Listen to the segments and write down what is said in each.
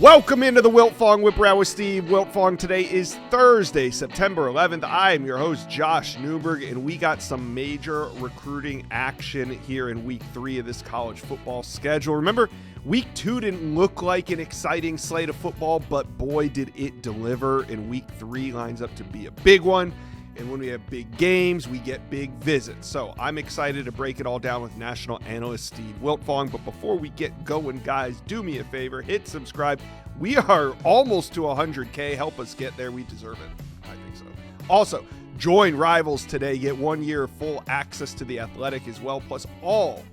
Welcome into the Wiltfong Whiparound with Steve Wiltfong. Today is Thursday, September 11th. I am your host, Josh Newberg, and we got some major recruiting action here in week 3 of this college football schedule. Remember, week 2 didn't look like an exciting slate of football, but boy, did it deliver, and week 3 lines up to be a big one. And when we have big games, we get big visits. So I'm excited to break it all down with national analyst Steve Wiltfong. But before we get going, guys, do me a favor, hit subscribe. We are almost to 100K. Help us get there. We deserve it. I think so. Also, join Rivals today. Get 1 year of full access to The Athletic as well, plus all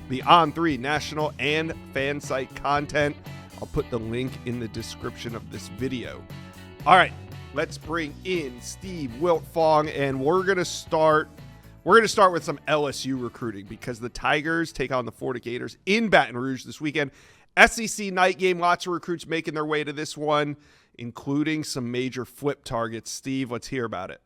the On3 national and fan site content. I'll put the link in the description of this video. All right. Let's bring in Steve Wiltfong, and we're going to start with some LSU recruiting because the Tigers take on the Florida Gators in Baton Rouge this weekend. SEC night game, lots of recruits making their way to this one, including some major flip targets. Steve, let's hear about it.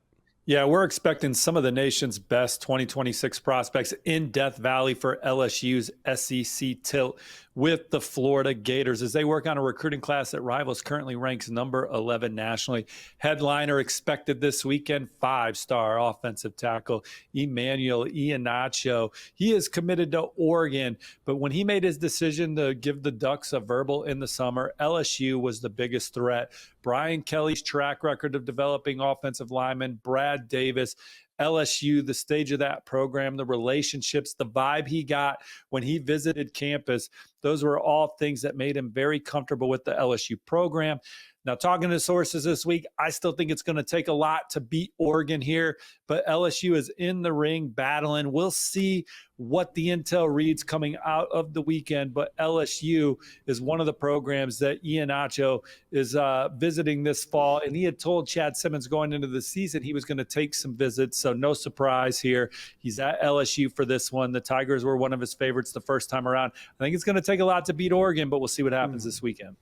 Yeah, we're expecting some of the nation's best 2026 prospects in Death Valley for LSU's SEC tilt with the Florida Gators as they work on a recruiting class that Rivals currently ranks number 11 nationally. Headliner expected this weekend, 5-star offensive tackle Emmanuel Ihenacho. He is committed to Oregon, but when he made his decision to give the Ducks a verbal in the summer, LSU was the biggest threat. Brian Kelly's track record of developing offensive linemen, Brad Davis, LSU, the stage of that program, the relationships, the vibe he got when he visited campus, those were all things that made him very comfortable with the LSU program. Now, talking to sources this week, I still think it's going to take a lot to beat Oregon here, but LSU is in the ring battling. We'll see what the intel reads coming out of the weekend, but LSU is one of the programs that Ihenacho is visiting this fall, and he had told Chad Simmons going into the season he was going to take some visits, so no surprise here. He's at LSU for this one. The Tigers were one of his favorites the first time around. I think it's going to take a lot to beat Oregon, but we'll see what happens this weekend.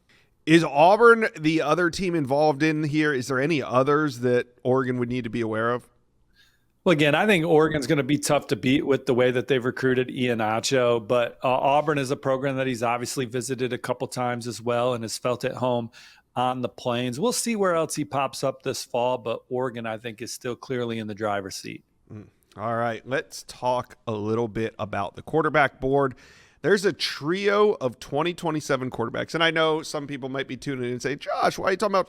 Is Auburn the other team involved in here? Is there any others that Oregon would need to be aware of? Well, again, I think Oregon's going to be tough to beat with the way that they've recruited Ihenacho, but Auburn is a program that he's obviously visited a couple times as well and has felt at home on the Plains. We'll see where else he pops up this fall, but Oregon, I think, is still clearly in the driver's seat. All right, let's talk a little bit about the quarterback board. There's a trio of 2027 quarterbacks, and I know some people might be tuning in and say, Josh, why are you talking about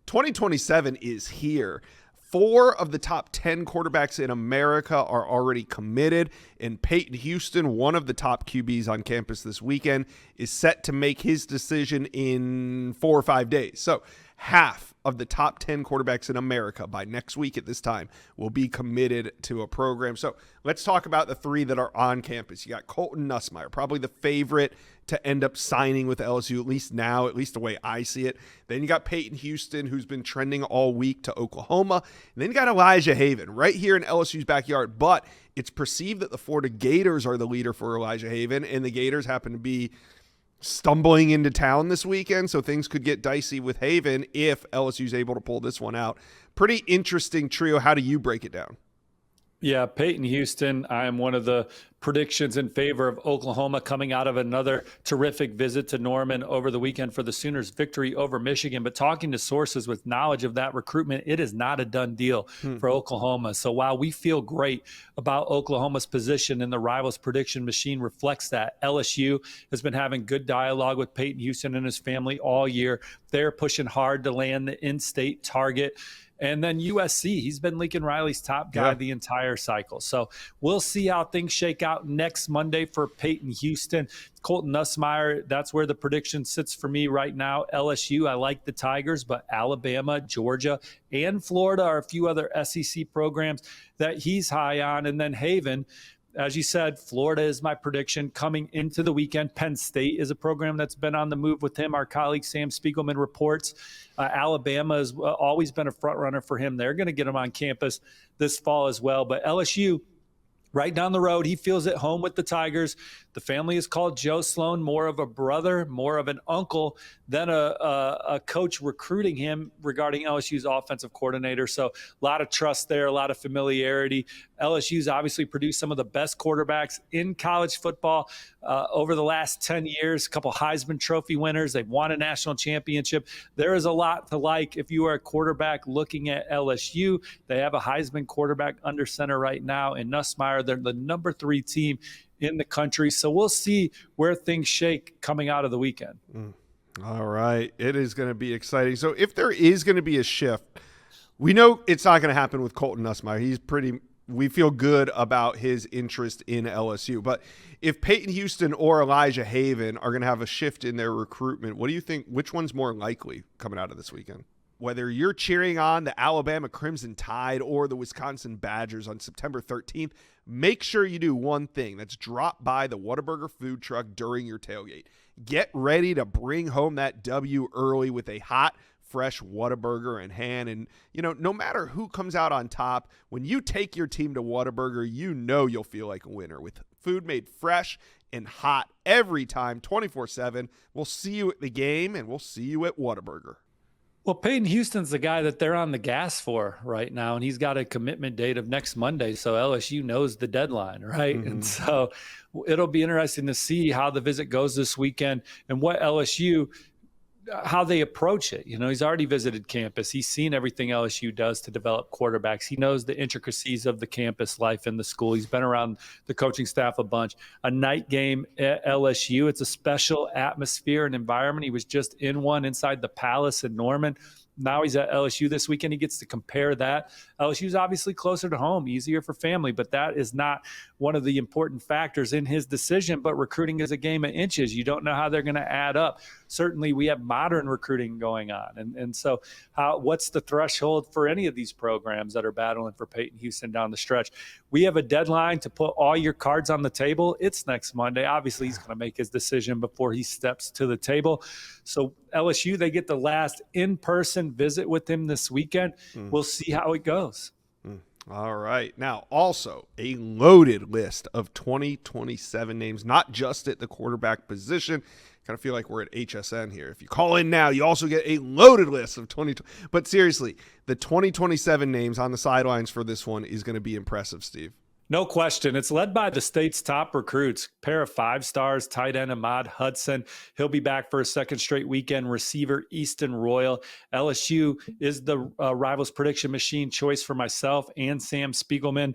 2027 is here. 4 of the top 10 quarterbacks in America are already committed, and Peyton Houston, one of the top QBs on campus this weekend, is set to make his decision in 4 or 5 days. So half of the top 10 quarterbacks in America by next week at this time will be committed to a program. So let's talk about the 3 that are on campus. You got Colton Nussmeier, probably the favorite to end up signing with LSU, at least now, at least the way I see it. Then you got Peyton Houston, who's been trending all week to Oklahoma. And then you got Elijah Haven right here in LSU's backyard. But it's perceived that the Florida Gators are the leader for Elijah Haven, and the Gators happen to be stumbling into town this weekend, so things could get dicey with Haven if LSU's able to pull this one out. Pretty interesting trio. How do you break it down? Yeah, Peyton Houston, I am one of the predictions in favor of Oklahoma coming out of another terrific visit to Norman over the weekend for the Sooners' victory over Michigan. But talking to sources with knowledge of that recruitment, it is not a done deal for Oklahoma. So while we feel great about Oklahoma's position and the Rivals prediction machine reflects that, LSU has been having good dialogue with Peyton Houston and his family all year. They're pushing hard to land the in-state target. And then USC, he's been Lincoln Riley's top guy the entire cycle. So we'll see how things shake out next Monday for Peyton Houston. Colton Nussmeier, that's where the prediction sits for me right now. LSU, I like the Tigers, but Alabama, Georgia, and Florida are a few other SEC programs that he's high on. And then Haven, as you said, Florida is my prediction coming into the weekend. Penn State is a program that's been on the move with him. Our colleague Sam Spiegelman reports Alabama has always been a front runner for him. They're going to get him on campus this fall as well. But LSU, right down the road, he feels at home with the Tigers. The family is called Joe Sloan, more of a brother, more of an uncle than a coach recruiting him regarding LSU's offensive coordinator. So a lot of trust there, a lot of familiarity. LSU's obviously produced some of the best quarterbacks in college football over the last 10 years, a couple Heisman Trophy winners. They've won a national championship. There is a lot to like if you are a quarterback looking at LSU. They have a Heisman quarterback under center right now in Nussmeier. They're the number 3 team in the country. So we'll see where things shake coming out of the weekend. All right. It is going to be exciting. So if there is going to be a shift, we know it's not going to happen with Colton Nussmeier. We feel good about his interest in LSU. But if Peyton Houston or Elijah Haven are going to have a shift in their recruitment, what do you think? Which one's more likely coming out of this weekend? Whether you're cheering on the Alabama Crimson Tide or the Wisconsin Badgers on September 13th, make sure you do one thing. That's drop by the Whataburger food truck during your tailgate. Get ready to bring home that W early with a hot, fresh Whataburger in hand. And, no matter who comes out on top, when you take your team to Whataburger, you'll feel like a winner with food made fresh and hot every time, 24/7. We'll see you at the game, and we'll see you at Whataburger. Well, Peyton Houston's the guy that they're on the gas for right now, and he's got a commitment date of next Monday, so LSU knows the deadline, right? Mm-hmm. And so it'll be interesting to see how the visit goes this weekend and what LSU – how they approach it. He's already visited campus. He's seen everything LSU does to develop quarterbacks. He knows the intricacies of the campus life in the school. He's been around the coaching staff a bunch. A night game at LSU, it's a special atmosphere and environment. He was just in one inside the Palace in Norman. Now he's at LSU this weekend. He gets to compare that. LSU's obviously closer to home, easier for family, but that is not one of the important factors in his decision. But recruiting is a game of inches. You don't know how they're going to add up. Certainly we have modern recruiting going on. And so what's the threshold for any of these programs that are battling for Peyton Houston down the stretch? We have a deadline to put all your cards on the table. It's next Monday. Obviously, he's going to make his decision before he steps to the table. So LSU, they get the last in-person visit with him this weekend. We'll see how it goes. All right. Now, also a loaded list of 2027 names, not just at the quarterback position. Kind of feel like we're at HSN here. If you call in now, you also get a loaded list of 20. But seriously, the 2027 names on the sidelines for this one is going to be impressive, Steve. No question. It's led by the state's top recruits, pair of 5-stars, tight end Ahmad Hudson. He'll be back for a second straight weekend. Receiver Easton Royal. LSU is the Rivals prediction machine choice for myself and Sam Spiegelman.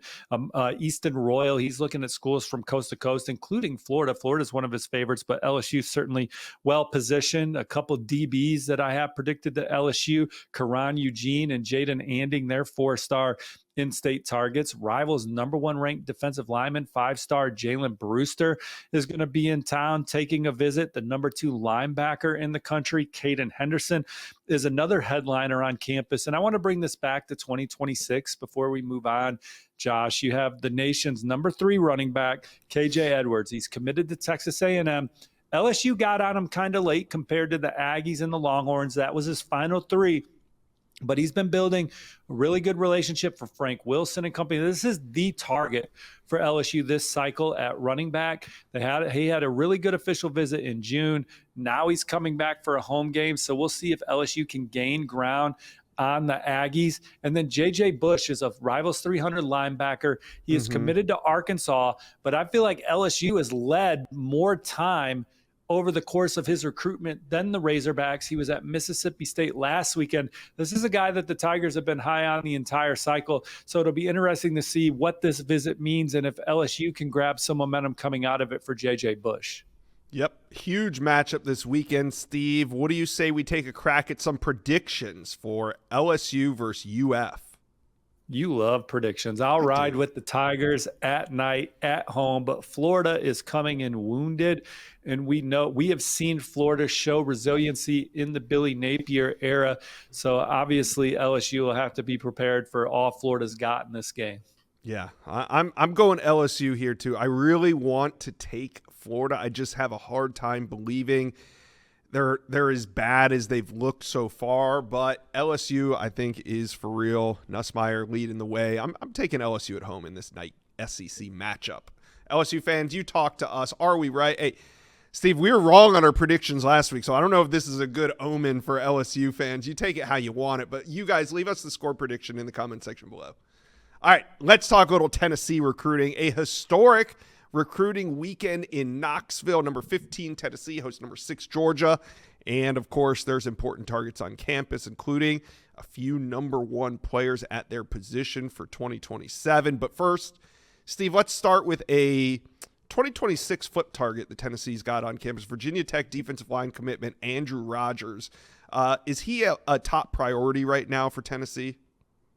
Easton Royal, he's looking at schools from coast to coast, including Florida. Florida is one of his favorites, but LSU certainly well positioned. A couple DBs that I have predicted to LSU, Karan Eugene and Jaden Anding, they're 4-star in-state targets. Rivals number 1 ranked defensive lineman, 5-star Jalen Brewster is going to be in town taking a visit. The number 2 linebacker in the country, Caden Henderson, is another headliner on campus. And I want to bring this back to 2026 before we move on. Josh, you have the nation's number 3 running back, KJ Edwards. He's committed to Texas A&M. LSU got on him kind of late compared to the Aggies and the Longhorns. That was his final 3. But he's been building a really good relationship for Frank Wilson and company. This is the target for LSU this cycle at running back. He had a really good official visit in June. Now he's coming back for a home game. So we'll see if LSU can gain ground on the Aggies. And then J.J. Bush is a Rivals 300 linebacker. He is committed to Arkansas, but I feel like LSU has led more time over the course of his recruitment than the Razorbacks. He was at Mississippi State last weekend. This is a guy that the Tigers have been high on the entire cycle. So it'll be interesting to see what this visit means and if LSU can grab some momentum coming out of it for J.J. Bush. Yep. Huge matchup this weekend, Steve. What do you say we take a crack at some predictions for LSU versus UF? You love predictions. I'll ride with the Tigers at night, at home, but Florida is coming in wounded, and we have seen Florida show resiliency in the Billy Napier era, so obviously LSU will have to be prepared for all Florida's got in this game. Yeah, I'm going LSU here too. I really want to take Florida. I just have a hard time believing they're as bad as they've looked so far, but LSU, I think, is for real. Nussmeier leading the way. I'm taking LSU at home in this night SEC matchup LSU fans, you talk to us. Are we right? Hey, Steve, we were wrong on our predictions last week, so I don't know if this is a good omen for LSU fans. You take it how you want it, but you guys leave us the score prediction in the comment section below. All right, let's talk a little Tennessee recruiting. A historic recruiting weekend in Knoxville. Number 15, Tennessee, hosts number 6, Georgia. And, of course, there's important targets on campus, including a few number 1 players at their position for 2027. But first, Steve, let's start with a 2026 flip target that Tennessee's got on campus. Virginia Tech defensive line commitment, Andrew Rogers. Is he a top priority right now for Tennessee?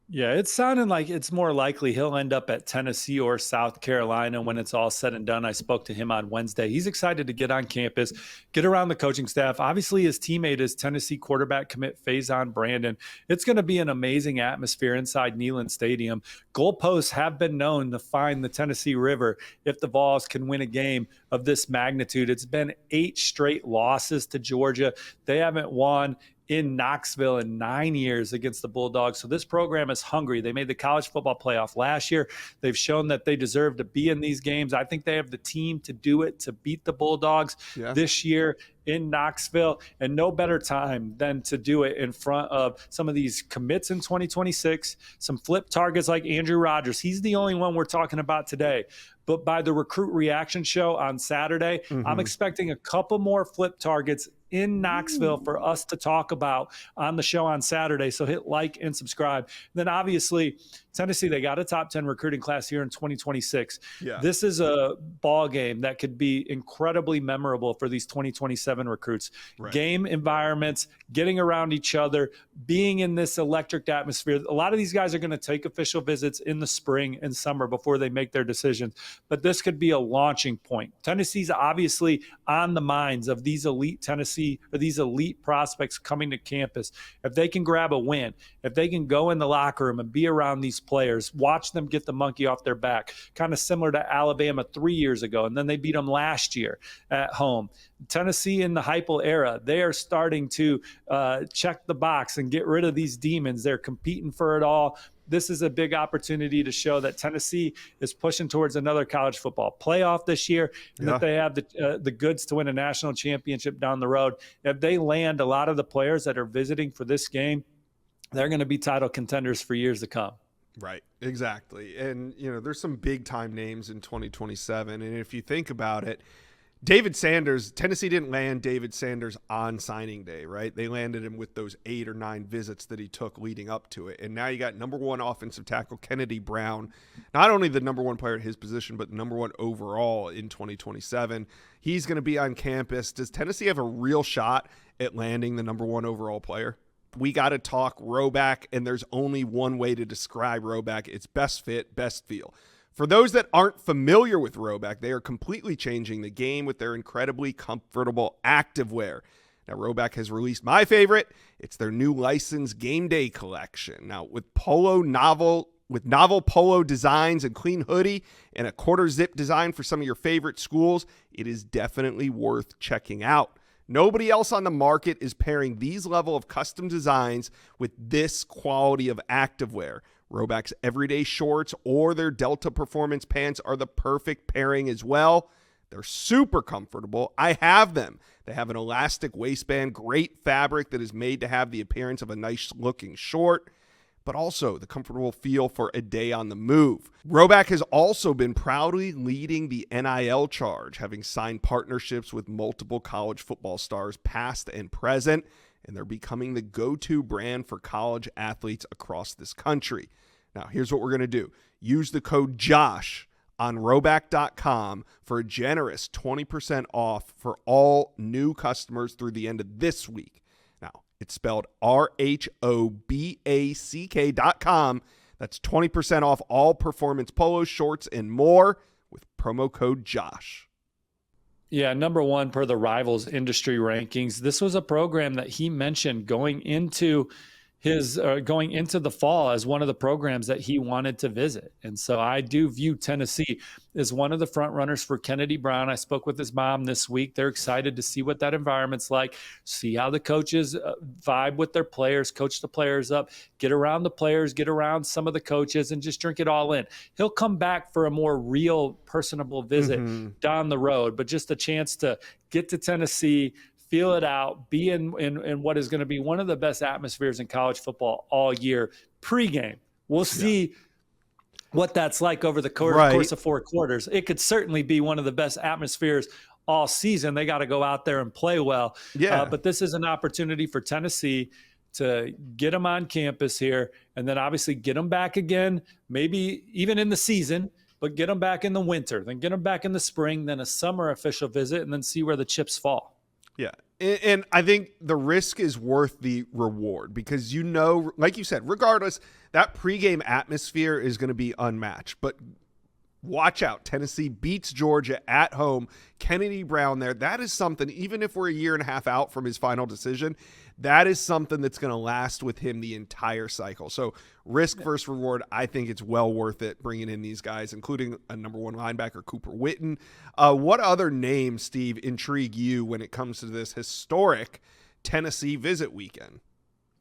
Yeah, it's sounding like it's more likely he'll end up at Tennessee or South Carolina when it's all said and done. I spoke to him on Wednesday. He's excited to get on campus, get around the coaching staff. Obviously, his teammate is Tennessee quarterback commit Faison Brandon. It's going to be an amazing atmosphere inside Neyland Stadium. Goalposts have been known to find the Tennessee River if the Vols can win a game of this magnitude. It's been 8 straight losses to Georgia. They haven't won in Knoxville in 9 years against the Bulldogs. So this program is hungry. They made the college football playoff last year. They've shown that they deserve to be in these games. I think they have the team to do it, to beat the Bulldogs this year in Knoxville, and no better time than to do it in front of some of these commits in 2026, some flip targets like Andrew Rogers. He's the only one we're talking about today. But by the recruit reaction show on Saturday, I'm expecting a couple more flip targets in Knoxville for us to talk about on the show on Saturday. So hit like and subscribe. Then obviously Tennessee, they got a top 10 recruiting class here in 2026. This is a ball game that could be incredibly memorable for these 2027 recruits. Game environments, getting around each other, being in this electric atmosphere. A lot of these guys are going to take official visits in the spring and summer before they make their decisions. But this could be a launching point. Tennessee's obviously on the minds of these elite Tennessee or these elite prospects coming to campus. If they can grab a win, if they can go in the locker room and be around these players, watch them get the monkey off their back, kind of similar to Alabama 3 years ago, and then they beat them last year at home. Tennessee in the Heupel era, they are starting to check the box and get rid of these demons. They're competing for it all. This is a big opportunity to show that Tennessee is pushing towards another college football playoff this year, and that they have the goods to win a national championship down the road. If they land a lot of the players that are visiting for this game, they're going to be title contenders for years to come. Right, exactly. And, there's some big-time names in 2027. And if you think about it, David Sanders, Tennessee didn't land David Sanders on signing day, right? They landed him with those 8 or 9 visits that he took leading up to it. And now you got number 1 offensive tackle Kennedy Brown, not only the number 1 player at his position, but the number 1 overall in 2027. He's going to be on campus. Does Tennessee have a real shot at landing the number 1 overall player? We got to talk Roback, and there's only one way to describe Roback. It's best fit, best feel. For those that aren't familiar with Roback, they are completely changing the game with their incredibly comfortable activewear. Now, Roback has released my favorite. It's their new licensed game day collection. Now, with novel polo designs and clean hoodie and a quarter zip design for some of your favorite schools, it is definitely worth checking out. Nobody else on the market is pairing these level of custom designs with this quality of activewear. Roback's everyday shorts or their Delta Performance pants are the perfect pairing as well. They're super comfortable. I have them. They have an elastic waistband, great fabric that is made to have the appearance of a nice looking short, but also the comfortable feel for a day on the move. Roback has also been proudly leading the NIL charge, having signed partnerships with multiple college football stars past and present, and they're becoming the go-to brand for college athletes across this country. Now, here's what we're going to do. Use the code JOSH on roback.com for a generous 20% off for all new customers through the end of this week. Now, it's spelled RHOBACK.com. That's 20% off all performance polos, shorts, and more with promo code JOSH. Yeah, number 1 per the Rivals industry rankings. This was a program that he mentioned going into his going into the fall as one of the programs that he wanted to visit. And so I do view Tennessee as one of the front runners for Kennedy Brown. I spoke with his mom this week. They're excited to see what that environment's like, see how the coaches vibe with their players, coach the players up, get around the players, get around some of the coaches, and just drink it all in. He'll come back for a more real, personable visit down the road, but just a chance to get to Tennessee, feel it out, be in what is going to be one of the best atmospheres in college football all year. Pre-game, we'll see what that's like over the course of 4 quarters. It could certainly be one of the best atmospheres all season. They got to go out there and play well. But this is an opportunity for Tennessee to get them on campus here, and then obviously get them back again, maybe even in the season, but get them back in the winter, then get them back in the spring, then a summer official visit, and then see where the chips fall. Yeah. And I think the risk is worth the reward because, like you said, regardless, that pregame atmosphere is going to be unmatched. But watch out. Tennessee beats Georgia at home. Kennedy Brown there. That is something, even if we're a year and a half out from his final decision, that is something that's going to last with him the entire cycle. So risk versus reward, I think it's well worth it bringing in these guys, including a number 1 linebacker, Cooper Witten. What other names, Steve, intrigue you when it comes to this historic Tennessee visit weekend?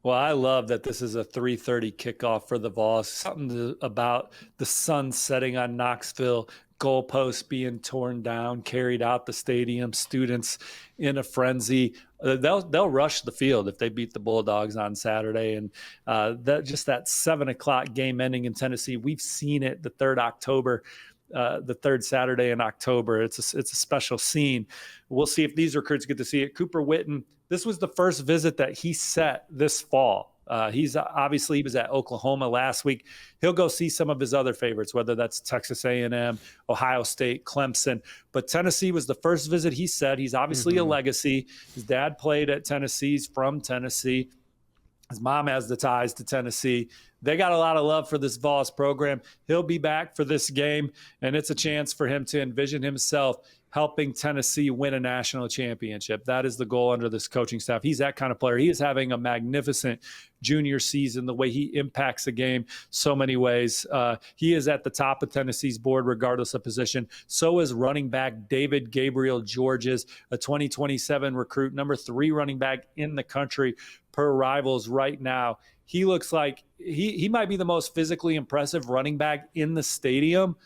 Well, I love that this is a 3:30 kickoff for the Vols. Something about the sun setting on Knoxville, goalposts being torn down, carried out the stadium, students in a frenzy. They'll rush the field if they beat the Bulldogs on Saturday. And that 7 o'clock game ending in Tennessee, we've seen it the 3rd October. The 3rd Saturday in October. It's a special scene. We'll see if these recruits get to see it. Cooper Witten, this was the first visit that he set this fall. He was at Oklahoma last week. He'll go see some of his other favorites, whether that's Texas A&M, Ohio State, Clemson. But Tennessee was the first visit he set. He's obviously a legacy. His dad played at Tennessee. He's from Tennessee. His mom has the ties to Tennessee. They got a lot of love for this Vols program. He'll be back for this game, and it's a chance for him to envision himself helping Tennessee win a national championship. That is the goal under this coaching staff. He's that kind of player. He is having a magnificent junior season, the way he impacts the game so many ways. He is at the top of Tennessee's board regardless of position. So is running back David Gabriel Georges, a 2027 recruit, number 3 running back in the country per Rivals right now. He looks like he might be the most physically impressive running back in the stadium.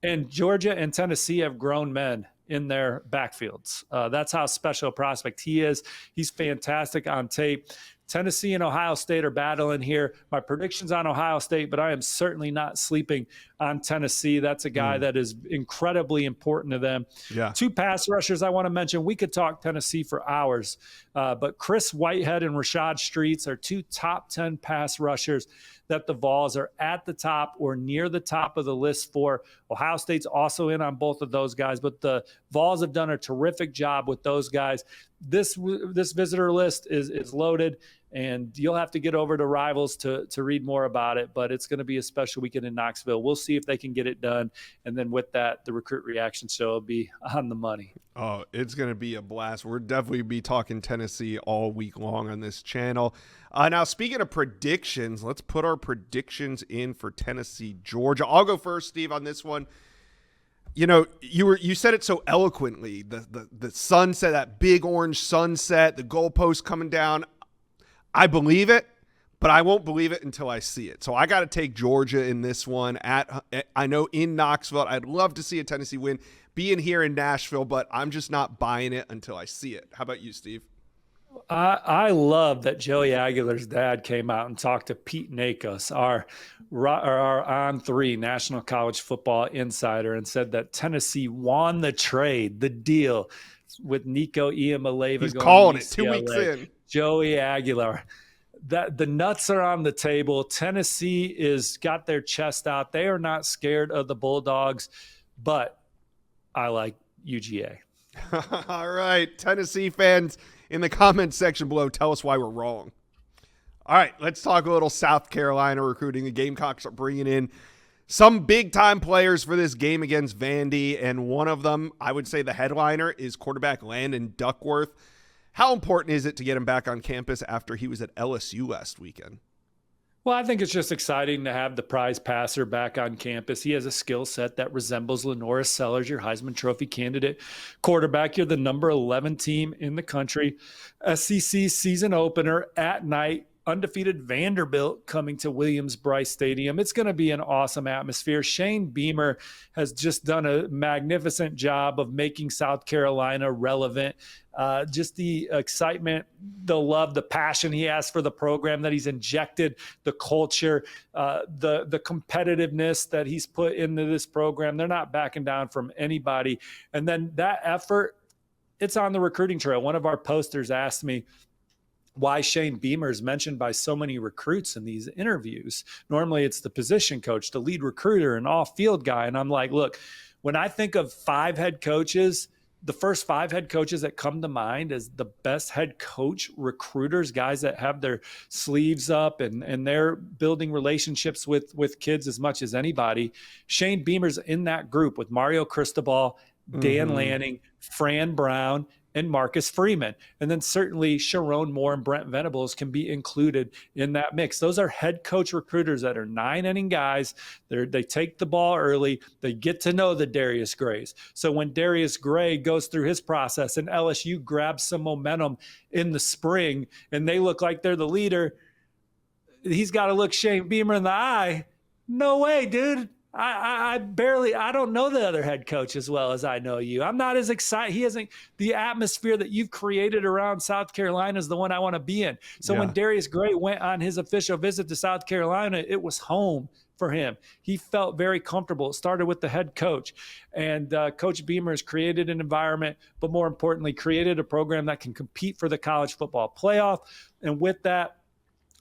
And Georgia and Tennessee have grown men in their backfields. That's how special a prospect he is. He's fantastic on tape. Tennessee and Ohio State are battling here. My prediction's on Ohio State, but I am certainly not sleeping on Tennessee. That's a guy that is incredibly important to them. 2 pass rushers I want to mention. We could talk Tennessee for hours, but Chris Whitehead and Rashad Streets are 2 top 10 pass rushers that the Vols are at the top or near the top of the list for. Ohio State's also in on both of those guys, but the Vols have done a terrific job with those guys. This visitor list is loaded, and you'll have to get over to Rivals to read more about it, but it's going to be a special weekend in Knoxville. We'll see if they can get it done, and then with that, the recruit reaction show will be on the money. Oh, it's going to be a blast. We'll definitely be talking Tennessee all week long on this channel. Now, speaking of predictions, let's put our predictions in for Tennessee, Georgia. I'll go first, Steve, on this one. You know, you said it so eloquently. The sunset, that big orange sunset, the goalpost coming down. I believe it, but I won't believe it until I see it. So I got to take Georgia in this one. I know in Knoxville, I'd love to see a Tennessee win. Being here in Nashville, but I'm just not buying it until I see it. How about you, Steve? I love that Joey Aguilar's dad came out and talked to Pete Nakos, our On3 National College Football Insider, and said that Tennessee won the trade, the deal with Nico Iamaleava. He's calling it 2 weeks in. Joey Aguilar. That the nuts are on the table. Tennessee is got their chest out. They are not scared of the Bulldogs, but I like UGA. All right, Tennessee fans in the comments section below, tell us why we're wrong. All right, let's talk a little South Carolina recruiting. The Gamecocks are bringing in some big-time players for this game against Vandy, and one of them, I would say the headliner, is quarterback Landon Duckworth. How important is it to get him back on campus after he was at LSU last weekend? Well, I think it's just exciting to have the prize passer back on campus. He has a skill set that resembles Lenora Sellers, your Heisman Trophy candidate quarterback. You're the number 11 team in the country. SEC season opener at night. Undefeated Vanderbilt coming to Williams-Brice Stadium. It's going to be an awesome atmosphere. Shane Beamer has just done a magnificent job of making South Carolina relevant. Just the excitement, the love, the passion he has for the program that he's injected, the culture, the competitiveness that he's put into this program. They're not backing down from anybody. And then that effort, it's on the recruiting trail. One of our posters asked me why Shane Beamer is mentioned by so many recruits in these interviews. Normally it's the position coach, the lead recruiter, and off-field guy. And I'm like, look, when I think of 5 head coaches, the first 5 head coaches that come to mind as the best head coach recruiters, guys that have their sleeves up and they're building relationships with kids as much as anybody. Shane Beamer's in that group with Mario Cristobal, Dan Lanning, Fran Brown, and Marcus Freeman. And then certainly Sharon Moore and Brent Venables can be included in that mix. Those are head coach recruiters that are 9-inning guys. They take the ball early. They get to know the Darius Grays. So when Darius Gray goes through his process and LSU grabs some momentum in the spring and they look like they're the leader, he's got to look Shane Beamer in the eye. No way, dude. I don't know the other head coach as well as I know you. I'm not as excited. He hasn't, the atmosphere that you've created around South Carolina is the one I want to be in. So when Darius Gray went on his official visit to South Carolina, it was home for him. He felt very comfortable. It started with the head coach. And Coach Beamer has created an environment, but more importantly, created a program that can compete for the college football playoff. And with that,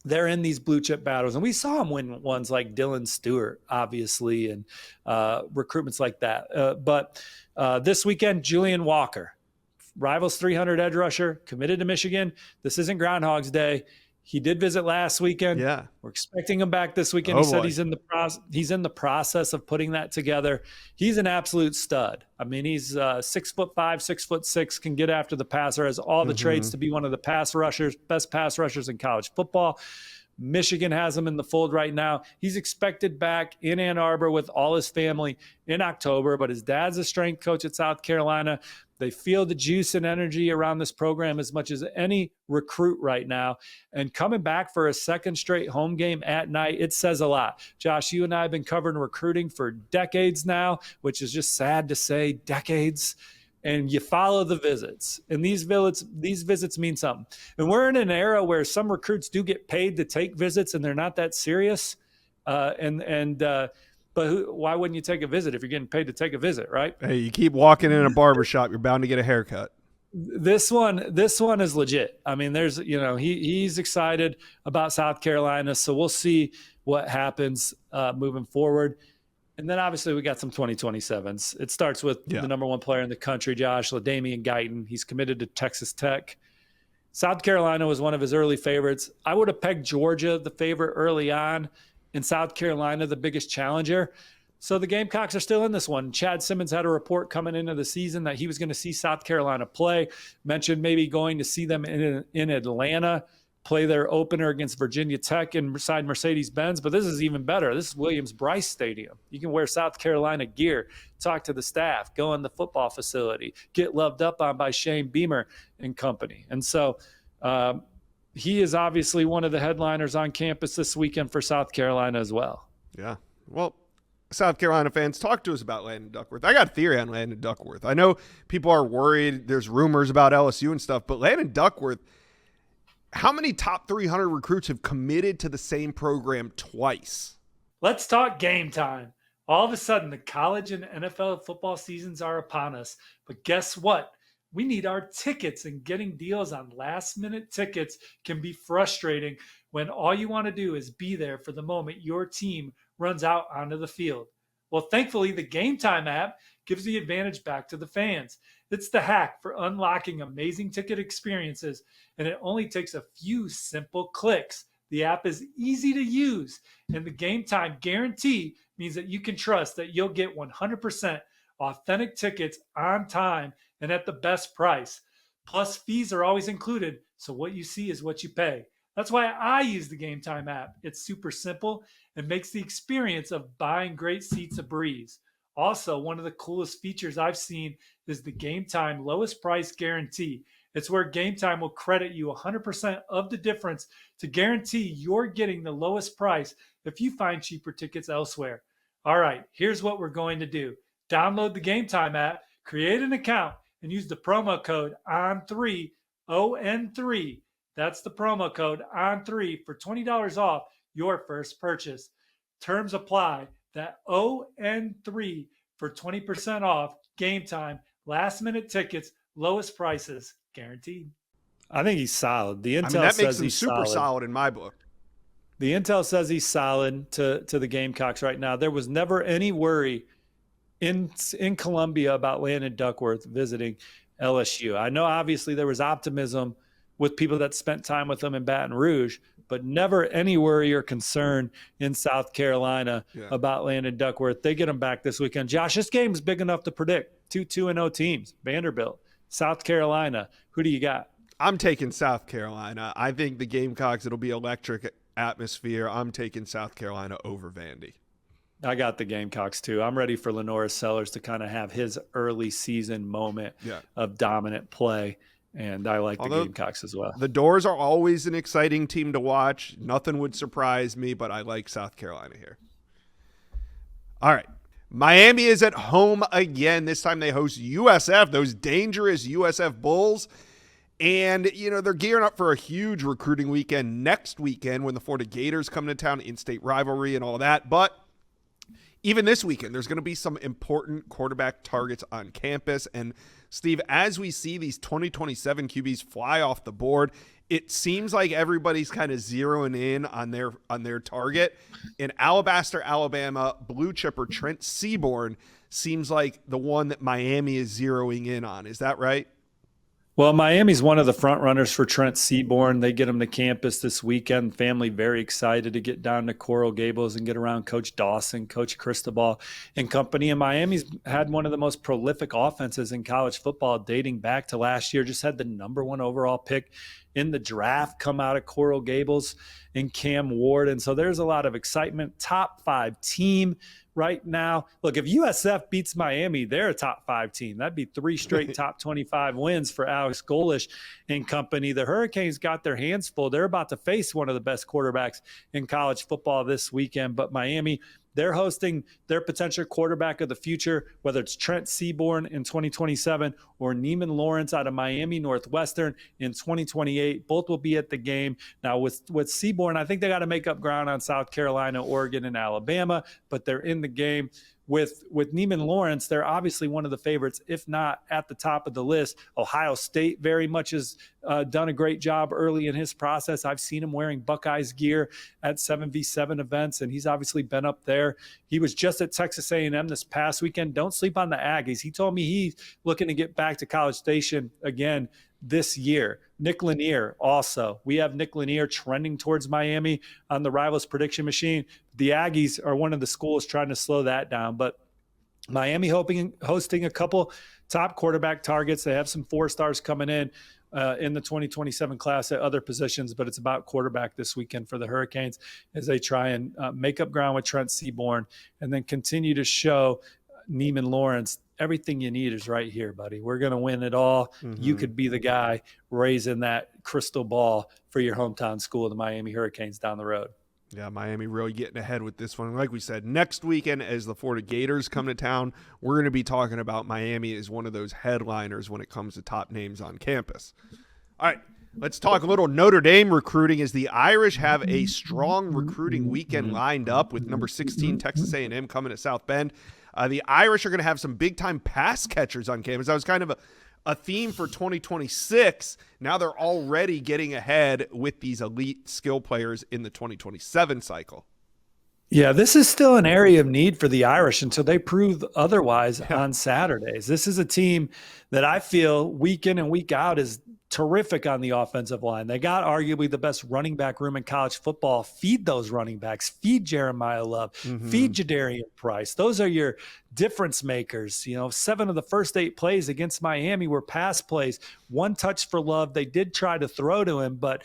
they're in these blue chip battles. And we saw them win ones like Dylan Stewart, obviously, and recruitments like that. But this weekend, Julian Walker, Rivals 300 edge rusher, committed to Michigan. This isn't Groundhog's Day. He did visit last weekend. Yeah. We're expecting him back this weekend. He said he's in the process of putting that together. He's an absolute stud. I mean, he's 6'5", 6'6", can get after the passer, has all the traits to be one of the best pass rushers in college football. Michigan has him in the fold right now. He's expected back in Ann Arbor with all his family in October, but his dad's a strength coach at South Carolina. They feel the juice and energy around this program as much as any recruit right now. And coming back for a second straight home game at night, it says a lot. Josh, you and I have been covering recruiting for decades now, which is just sad to say, decades. And you follow the visits. And these visits mean something. And we're in an era where some recruits do get paid to take visits and they're not that serious. But why wouldn't you take a visit if you're getting paid to take a visit, right? Hey, you keep walking in a barbershop, you're bound to get a haircut. This one is legit. I mean, he's excited about South Carolina, so we'll see what happens moving forward. And then obviously we got some 2027s. It starts with the number 1 player in the country, Josh, LaDainian Guyton. He's committed to Texas Tech. South Carolina was one of his early favorites. I would have pegged Georgia the favorite early on, and South Carolina the biggest challenger. So the Gamecocks are still in this one. Chad Simmons had a report coming into the season that he was going to see South Carolina play, mentioned maybe going to see them in Atlanta, play their opener against Virginia Tech inside Mercedes-Benz. But this is even better. This is Williams-Brice Stadium. You can wear South Carolina gear, talk to the staff, go in the football facility, get loved up on by Shane Beamer and company. And so he is obviously one of the headliners on campus this weekend for South Carolina as well. Yeah. Well, South Carolina fans, talk to us about Landon Duckworth. I got a theory on Landon Duckworth. I know people are worried. There's rumors about LSU and stuff, but Landon Duckworth, how many top 300 recruits have committed to the same program twice? Let's talk game time. All of a sudden, the college and NFL football seasons are upon us. But guess what? We need our tickets, and getting deals on last-minute tickets can be frustrating when all you want to do is be there for the moment your team runs out onto the field. Well, thankfully, the Game Time app gives the advantage back to the fans. It's the hack for unlocking amazing ticket experiences, and it only takes a few simple clicks. The app is easy to use, and the Game Time guarantee means that you can trust that you'll get 100% authentic tickets on time and at the best price. Plus, fees are always included, so what you see is what you pay. That's why I use the Game Time app. It's super simple and makes the experience of buying great seats a breeze. Also, one of the coolest features I've seen is the Game Time lowest price guarantee. It's where Game Time will credit you 100% of the difference to guarantee you're getting the lowest price if you find cheaper tickets elsewhere. All right, here's what we're going to do. Download the Game Time app, create an account, and use the promo code ON3, ON3. That's the promo code ON3 for $20 off your first purchase. Terms apply. That ON3 for 20% off. Game Time, last minute tickets, lowest prices, guaranteed. I think he's solid. The intel that says makes him he's super solid in my book. The intel says he's solid to the Gamecocks right now. There was never any worry in Columbia about Landon Duckworth visiting LSU. I know obviously there was optimism with people that spent time with him in Baton Rouge, but never any worry or concern in South Carolina about Landon Duckworth. They get him back this weekend. Josh, this game is big enough to predict. 2-2-0 teams, Vanderbilt, South Carolina. Who do you got? I'm taking South Carolina. I think the Gamecocks, it'll be electric atmosphere. I'm taking South Carolina over Vandy. I got the Gamecocks too. I'm ready for Lenora Sellers to kind of have his early season moment of dominant play. And I like the Gamecocks as well. The Doors are always an exciting team to watch. Nothing would surprise me, but I like South Carolina here. All right. Miami is at home again. This time they host USF, those dangerous USF Bulls. And, they're gearing up for a huge recruiting weekend next weekend when the Florida Gators come to town, in-state rivalry and all that. But even this weekend, there's going to be some important quarterback targets on campus. And, Steve, as we see these 2027 QBs fly off the board, it seems like everybody's kind of zeroing in on their target. In Alabaster, Alabama, blue chipper Trent Seaborn seems like the one that Miami is zeroing in on. Is that right? Well, Miami's one of the front runners for Trent Seaborn. They get him to campus this weekend. Family very excited to get down to Coral Gables and get around Coach Dawson, Coach Cristobal and company. And Miami's had one of the most prolific offenses in college football dating back to last year. Just had the number one overall pick in the draft come out of Coral Gables in Cam Ward. And so there's a lot of excitement. Top 5 team right now. Look, if USF beats Miami, they're a top 5 team. That'd be 3 straight top 25 wins for Alex Golish and company. The Hurricanes got their hands full. They're about to face one of the best quarterbacks in college football this weekend. But Miami, they're hosting their potential quarterback of the future, whether it's Trent Seaborn in 2027 or Neiman Lawrence out of Miami Northwestern in 2028. Both will be at the game. Now, with Seaborn, I think they got to make up ground on South Carolina, Oregon, and Alabama, but they're in the game. With Neiman Lawrence, they're obviously one of the favorites, if not at the top of the list. Ohio State very much has done a great job early in his process. I've seen him wearing Buckeyes gear at 7v7 events, and he's obviously been up there. He was just at Texas A&M this past weekend. Don't sleep on the Aggies. He told me he's looking to get back to College Station again this year. Nick Lanier also. We have Nick Lanier trending towards Miami on the Rivals prediction machine. The Aggies are one of the schools trying to slow that down, but Miami hosting a couple top quarterback targets. They have some 4-stars coming in the 2027 class at other positions, but it's about quarterback this weekend for the Hurricanes as they try and make up ground with Trent Seaborn and then continue to show Neiman Lawrence, everything you need is right here, buddy. We're going to win it all. Mm-hmm. You could be the guy raising that crystal ball for your hometown school, the Miami Hurricanes, down the road. Yeah, Miami really getting ahead with this one. Like we said, next weekend as the Florida Gators come to town, we're going to be talking about Miami as one of those headliners when it comes to top names on campus. All right, let's talk a little Notre Dame recruiting as the Irish have a strong recruiting weekend lined up with number 16 Texas A&M coming to South Bend. The Irish are going to have some big-time pass catchers on campus. That was kind of a theme for 2026. Now they're already getting ahead with these elite skill players in the 2027 cycle. Yeah, this is still an area of need for the Irish until they prove otherwise on Saturdays. This is a team that I feel week in and week out is terrific on the offensive line. They got arguably the best running back room in college football. Feed those running backs. Feed Jeremiah Love. Feed Jadarian Price. Those are your difference makers. 7 of the first 8 plays against Miami were pass plays. 1 touch for Love. They did try to throw to him, but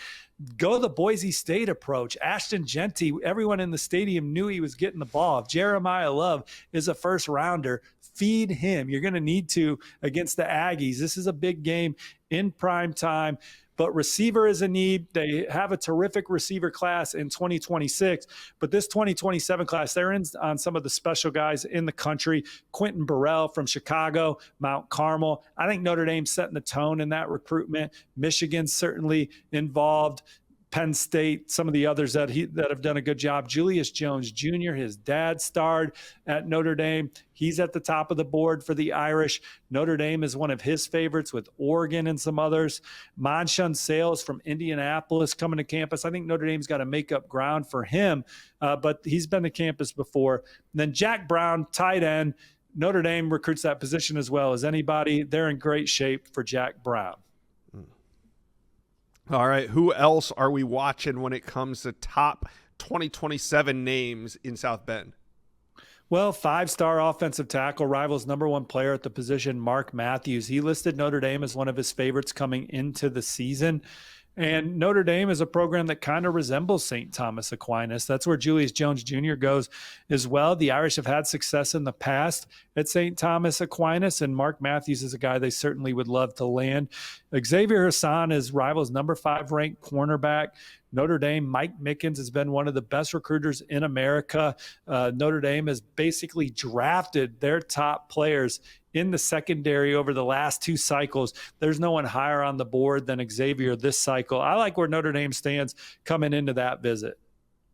Go the Boise State approach. Ashton Genty, everyone in the stadium knew he was getting the ball. If Jeremiah Love is a first rounder, feed him. You're going to need to against the Aggies. This is a big game in prime time. But receiver is a need. They have a terrific receiver class in 2026. But this 2027 class, they're in on some of the special guys in the country. Quentin Burrell from Chicago, Mount Carmel. I think Notre Dame's setting the tone in that recruitment. Michigan's certainly involved. Penn State, some of the others that have done a good job. Julius Jones Jr., his dad starred at Notre Dame. He's at the top of the board for the Irish. Notre Dame is one of his favorites with Oregon and some others. Monshun Sales from Indianapolis coming to campus. I think Notre Dame's got to make up ground for him, but he's been to campus before. And then Jack Brown, tight end. Notre Dame recruits that position as well as anybody. They're in great shape for Jack Brown. All right, who else are we watching when it comes to top 2027 names in South Bend? Well, 5-star offensive tackle, Rivals' #1 player at the position, Mark Matthews. He listed Notre Dame as one of his favorites coming into the season. And Notre Dame is a program that kind of resembles St. Thomas Aquinas. That's where Julius Jones Jr. goes as well. The Irish have had success in the past at St. Thomas Aquinas, and Mark Matthews is a guy they certainly would love to land. Xavier Hassan is Rivals' #5 ranked cornerback. Notre Dame, Mike Mickens has been one of the best recruiters in America. Notre Dame has basically drafted their top players in the secondary over the last 2 cycles. There's no one higher on the board than Xavier this cycle. I like where Notre Dame stands coming into that visit.